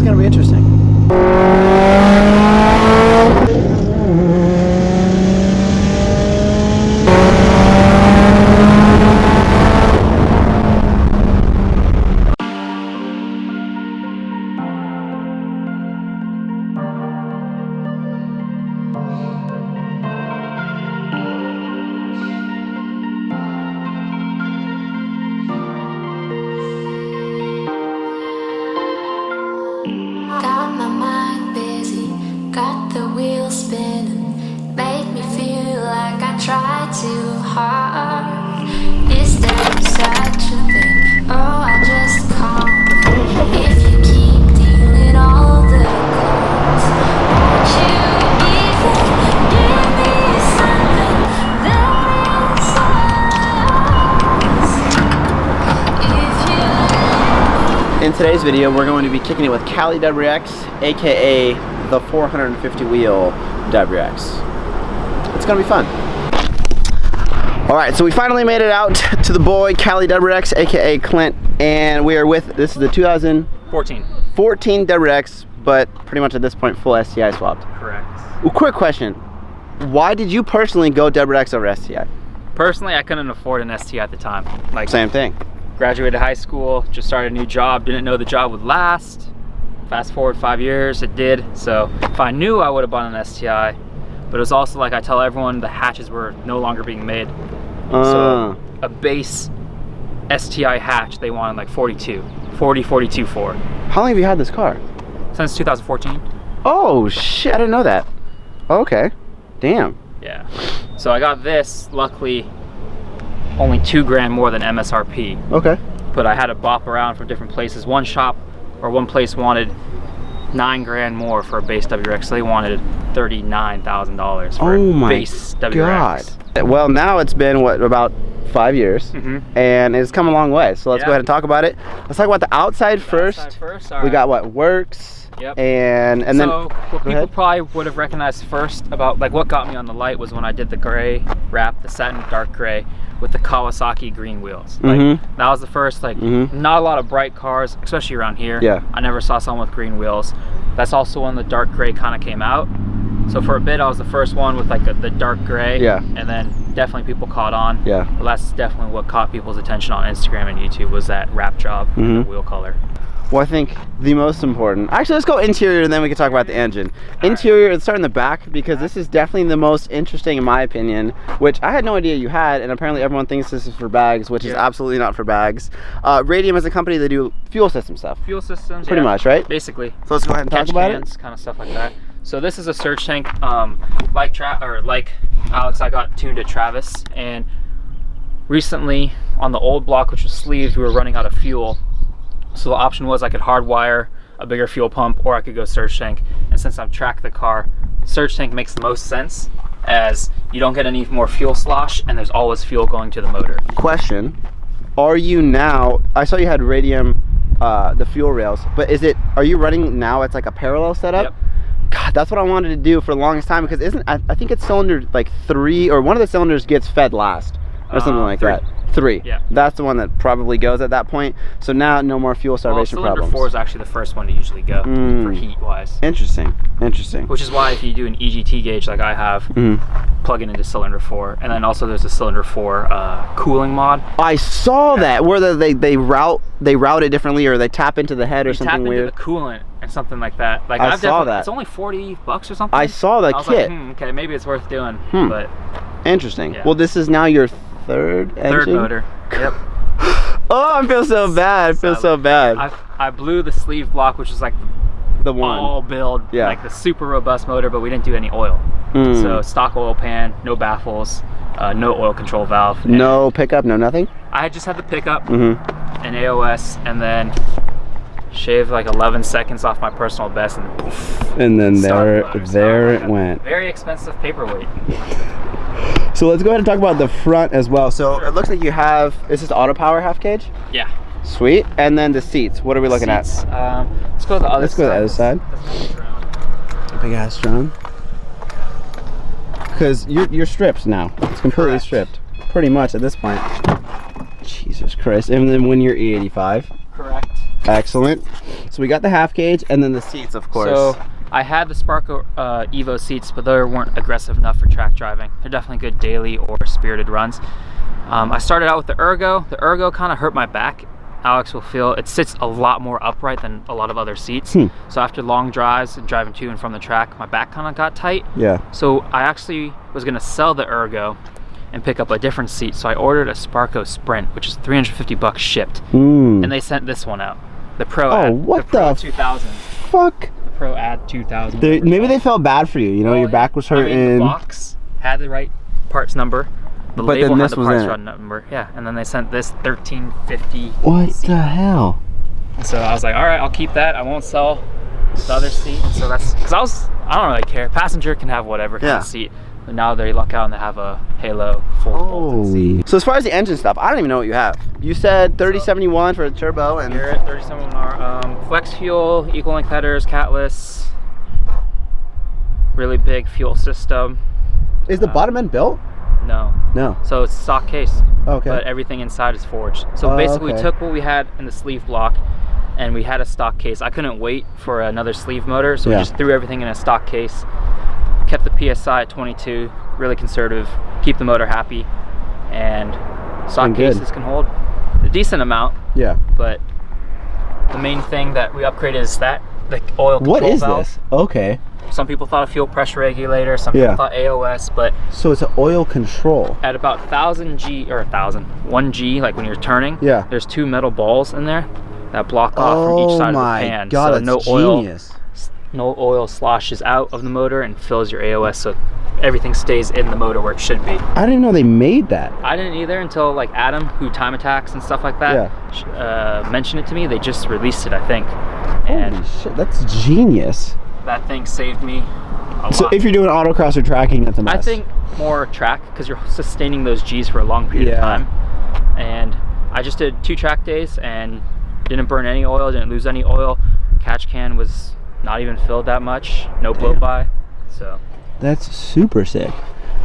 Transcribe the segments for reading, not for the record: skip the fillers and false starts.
gonna be interesting. Got my mind busy, got the wheels spinning, make me feel like I tried too hard. Is there such a thing? Oh, I just call me. If you keep dealing all the cards, won't you even give me something that is ours? If you In today's video, we're going to be kicking it with Cali Wrx, aka the 450 wheel Wrx. It's gonna be fun. All right, so we finally made it out to the boy Cali Wrx, aka Clint, and we are with, this is the 2014 Wrx, but pretty much at this point full STI swapped. Correct. Well, quick question, why did you personally go Wrx over STI? Personally, I couldn't afford an STI at the time. Like, Same thing. graduated high school, just started a new job, didn't know the job would last. Fast forward 5 years, it did. So if I knew, I would have bought an STI, but it was also like I tell everyone, the hatches were no longer being made. So a base STI hatch, they wanted like 42 for. How long have you had this car? Since 2014. Oh shit, I didn't know that. Okay, damn. Yeah. So I got this, luckily, only $2 grand more than MSRP. Okay. But I had to bop around from different places. One place wanted $9 grand more for a base WRX. So they wanted $39,000 for a base WRX. God. Well, now it's been what, about 5 years, and it's come a long way. So let's go ahead and talk about it. Let's talk about the outside first. We got what works. Yep. And then so what people probably would have recognized first about like what got me on the light was when I did the gray wrap, the satin dark gray with the Kawasaki green wheels. Like that was the first, like not a lot of bright cars, especially around here. Yeah. I never saw someone with green wheels. That's also when the dark gray kind of came out. So for a bit I was the first one with like the dark gray. Yeah. And then definitely people caught on. Yeah. Well, that's definitely what caught people's attention on Instagram and YouTube was that wrap job, the wheel color. Well, I think the most important, actually let's go interior and then we can talk about the engine. Interior, let's start in the back because this is definitely the most interesting in my opinion, which I had no idea you had, and apparently everyone thinks this is for bags, which is absolutely not for bags. Radium is a company that do fuel system stuff. Fuel systems, pretty much, right? Basically. So let's go ahead and talk about it. Kind of stuff like that. So this is a surge tank, like Alex, I got tuned at Travis, and recently on the old block, which was sleeved, we were running out of fuel. So the option was I could hardwire a bigger fuel pump or I could go surge tank. And since I've tracked the car, surge tank makes the most sense as you don't get any more fuel slosh and there's always fuel going to the motor. Question, are you now, I saw you had Radium, the fuel rails, but are you running now, it's like a parallel setup? Yep. God, that's what I wanted to do for the longest time because I think it's cylinder like 3 or one of the cylinders gets fed last or something like 3. that. 3. Yeah. That's the one that probably goes at that point. So now no more fuel starvation problems. Cylinder 4 is actually the first one to usually go for heat wise. Interesting. Interesting. Which is why if you do an EGT gauge like I have, plug it into cylinder 4. And then also there's a cylinder 4 cooling mod. I saw that where they route it differently or they tap into the head or something weird. Tap into the coolant and something like that. Like I saw that. It's only $40 or something. I saw the kit. Like, okay, maybe it's worth doing. But interesting. Well, this is now your third motor. Yep. Oh, I feel so bad. I feel so bad. I blew the sleeve block, which is like the one all build, like the super robust motor, but we didn't do any oil. So stock oil pan, no baffles, no oil control valve. No pickup, no nothing? I just had the pickup, an AOS, and then shaved like 11 seconds off my personal best, and poof. And then there it went. Very expensive paperweight. So let's go ahead and talk about the front as well. So it looks like you have, is this auto power half cage? Yeah. Sweet. And then the seats, what are we looking at? Let's go to the other side. Let's go to the other side. Big ass drum. Because you're stripped now. It's completely stripped. Pretty much at this point. Jesus Christ. And then when you're E85. Correct. Excellent. So we got the half gauge and then the seats, of course. So I had the Sparco Evo seats, but they weren't aggressive enough for track driving. They're definitely good daily or spirited runs. I started out with the Ergo. The Ergo kind of hurt my back. Alex will feel it sits a lot more upright than a lot of other seats. So after long drives and driving to and from the track, my back kind of got tight. Yeah. So I actually was gonna sell the Ergo and pick up a different seat. So I ordered a Sparco Sprint, which is $350 shipped. And they sent this one out. The Pro Ad. What the Pro the 2000. fuck? The Pro Ad 2000. Maybe they felt bad for you. You know, Well, your back was hurting. I mean, the box had the right parts number. The But label then had this the was parts in it. run number. Yeah, and then they sent this 1350. What the hell? So I was like, all right, I'll keep that. I won't sell the other seat. And so that's because I don't really care. Passenger can have whatever kind of seat. But now they luck out and they have a Halo full folded seat. So as far as the engine stuff, I don't even know what you have. You said 3071 for the turbo and You're at 37R. Flex fuel, equal length headers, catless. Really big fuel system. is the bottom end built? No. No. So it's stock case. Okay. But everything inside is forged. So basically we took what we had in the sleeve block and we had a stock case. I couldn't wait for another sleeve motor, so we just threw everything in a stock case. Kept the PSI at 22, really conservative, keep the motor happy, and stock cases can hold a decent amount. Yeah. But the main thing that we upgraded is that the oil control What is valve. this? Okay. Some people thought a fuel pressure regulator, some people thought AOS, but so it's an oil control. at about 1,000 G, or 1 G, like when you're turning, there's 2 metal balls in there that block off from each side of the pan. God, so that's no genius. oil sloshes out of the motor and fills your AOS, so everything stays in the motor where it should be. I didn't even know they made that. I didn't either until like Adam, who time attacks and stuff like that, mentioned it to me. They just released it, I think. And holy shit, that's genius. that thing saved me a So lot. if you're doing autocross or tracking, that's a mess. I think more track, because you're sustaining those G's for a long period of time. And I just did 2 track days and didn't burn any oil, didn't lose any oil. Catch can was not even filled that much, no blow by. So that's super sick.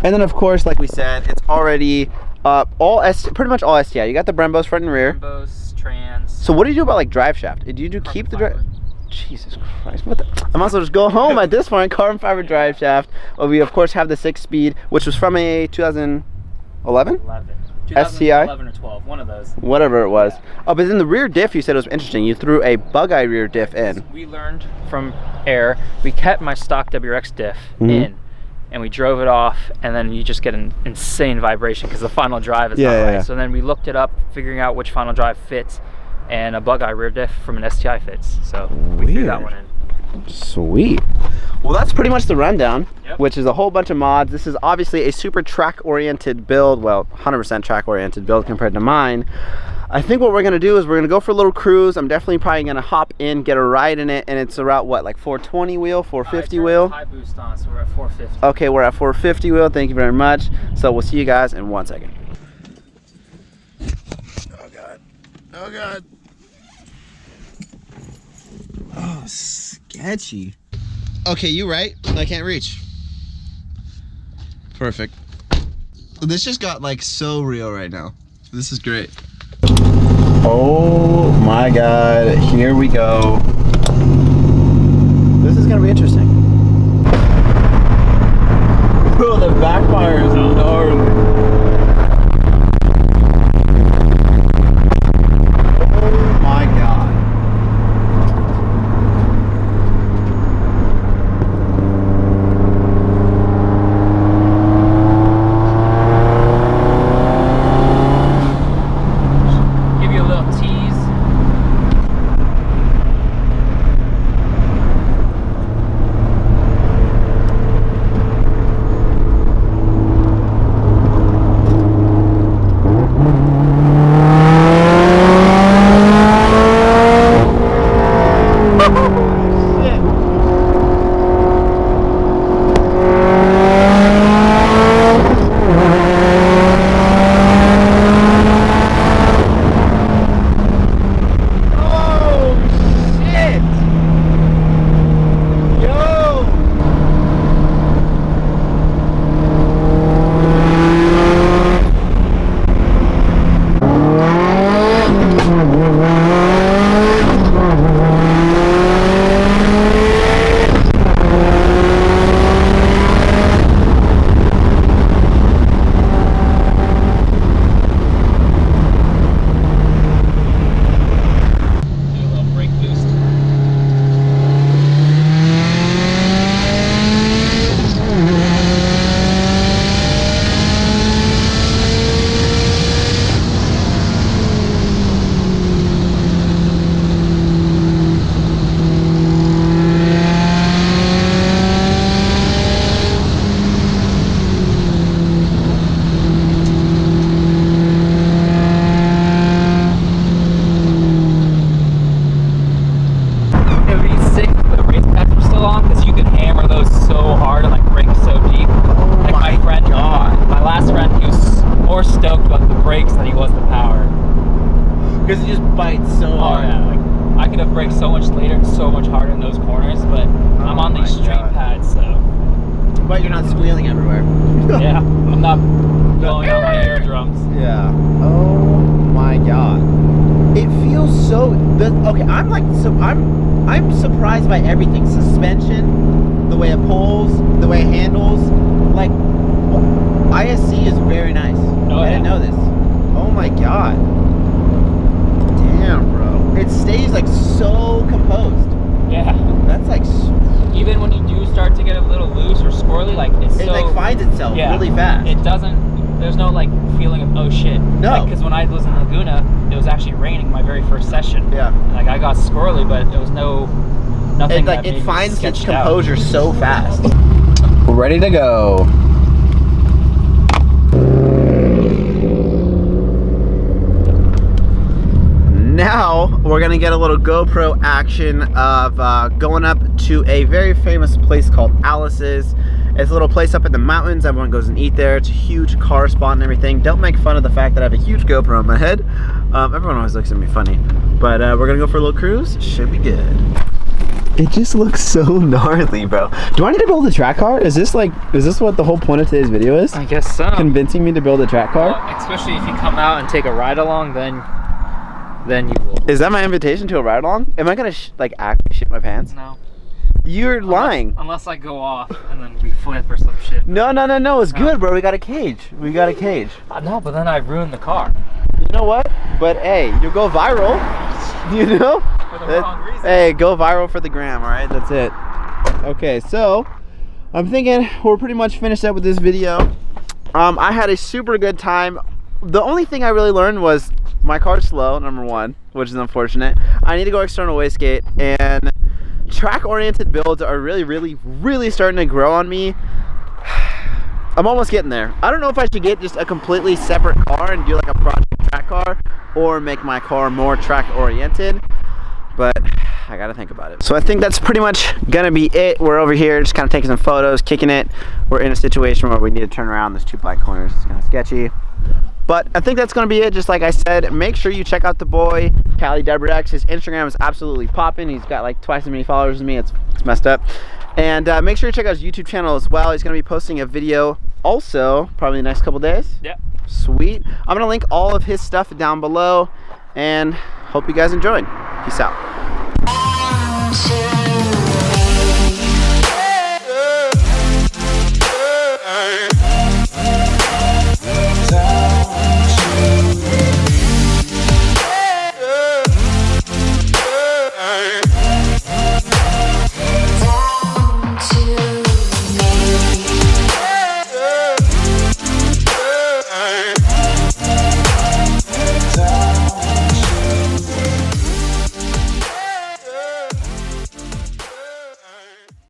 And then of course, like we said, it's already pretty much all STI. You got the Brembos front and rear. Brembos, trans. So what do you do about like drive shaft? Do you keep the drive? Jesus Christ, what the? I might as well just go home at this point. Carbon fiber drive shaft. Well, we of course have the 6-speed, which was from a 2011? 2011 or 12, one of those. Whatever it was. Oh, but then the rear diff, you said it was interesting. You threw a bug-eye rear diff in. We learned from Air. We kept my stock WRX diff in, and we drove it off, and then you just get an insane vibration because the final drive is not right. So then we looked it up, figuring out which final drive fits, and a bug-eye rear diff from an STI fits. So we threw that one in. Sweet. Well, that's pretty much the rundown, which is a whole bunch of mods. This is obviously a super track-oriented build. Well, 100% track-oriented build compared to mine. I think what we're gonna do is we're gonna go for a little cruise. I'm definitely probably gonna hop in, get a ride in it, and it's around what, like 420 wheel, 450 wheel? High boost on, so we're at 450. Okay, we're at 450 wheel. Thank you very much. So we'll see you guys in 1 second. Oh God. Oh God. Oh, sketchy. Okay, you right? I can't reach. Perfect. This just got like so real right now. This is great. Oh my God, here we go. This is gonna be interesting. Bro, the backfire is gnarly. Oh my God. Give you a little tease. the brakes so much later and so much harder in those corners, but I'm on these straight pads, so. But you're not squealing everywhere. Yeah, I'm not blowing out my eardrums. Yeah. Oh my god. It feels so. Okay, I'm surprised by everything. Suspension, the way it pulls, the way it handles. Like, ISC is very nice. Oh, I didn't know this. Oh my god. Damn, bro. It stays like so composed. Yeah. That's like. Even when you do start to get a little loose or squirrely, like it like finds itself really fast. It doesn't. There's no like feeling of oh shit. No. Because when I was in Laguna, it was actually raining my very first session. Yeah. And, like I got squirrely, but it was nothing. Like that it finds its composure out. so fast. We're ready to go. Now we're gonna get a little GoPro action of going up to a very famous place called Alice's. It's a little place up in the mountains. Everyone goes and eat there. It's a huge car spot and everything. Don't make fun of the fact that I have a huge GoPro on my head. Everyone always looks at me funny. But we're gonna go for a little cruise. Should be good. It just looks so gnarly, bro. Do I need to build a track car? Is this what the whole point of today's video is? I guess so. Convincing me to build a track car? Well, especially if you come out and take a ride along, then you will. Is that my invitation to a ride along? Am I gonna like actually shit my pants? No. You're lying. Unless I go off and then we flip or some shit. No. It's good, bro. We got a cage. No, but then I ruined the car. You know what? But hey, you'll go viral. You know? For the wrong reason. Hey, go viral for the gram, alright? That's it. Okay, so I'm thinking we're pretty much finished up with this video. I had a super good time. The only thing I really learned was my car's slow, number one, which is unfortunate. I need to go external wastegate, and track-oriented builds are really starting to grow on me. I'm almost getting there. I don't know if I should get just a completely separate car and do like a project track car, or make my car more track-oriented, but I gotta think about it. So I think that's pretty much gonna be it. We're over here just kind of taking some photos, kicking it. We're in a situation where we need to turn around. There's two black corners. It's kind of sketchy. But I think that's going to be it. Just like I said, make sure you check out the boy, Cali Wrx. His Instagram is absolutely popping. He's got like twice as many followers as me. It's messed up. And make sure you check out his YouTube channel as well. He's going to be posting a video also probably the next couple days. Yeah. Sweet. I'm going to link all of his stuff down below. And hope you guys enjoyed. Peace out.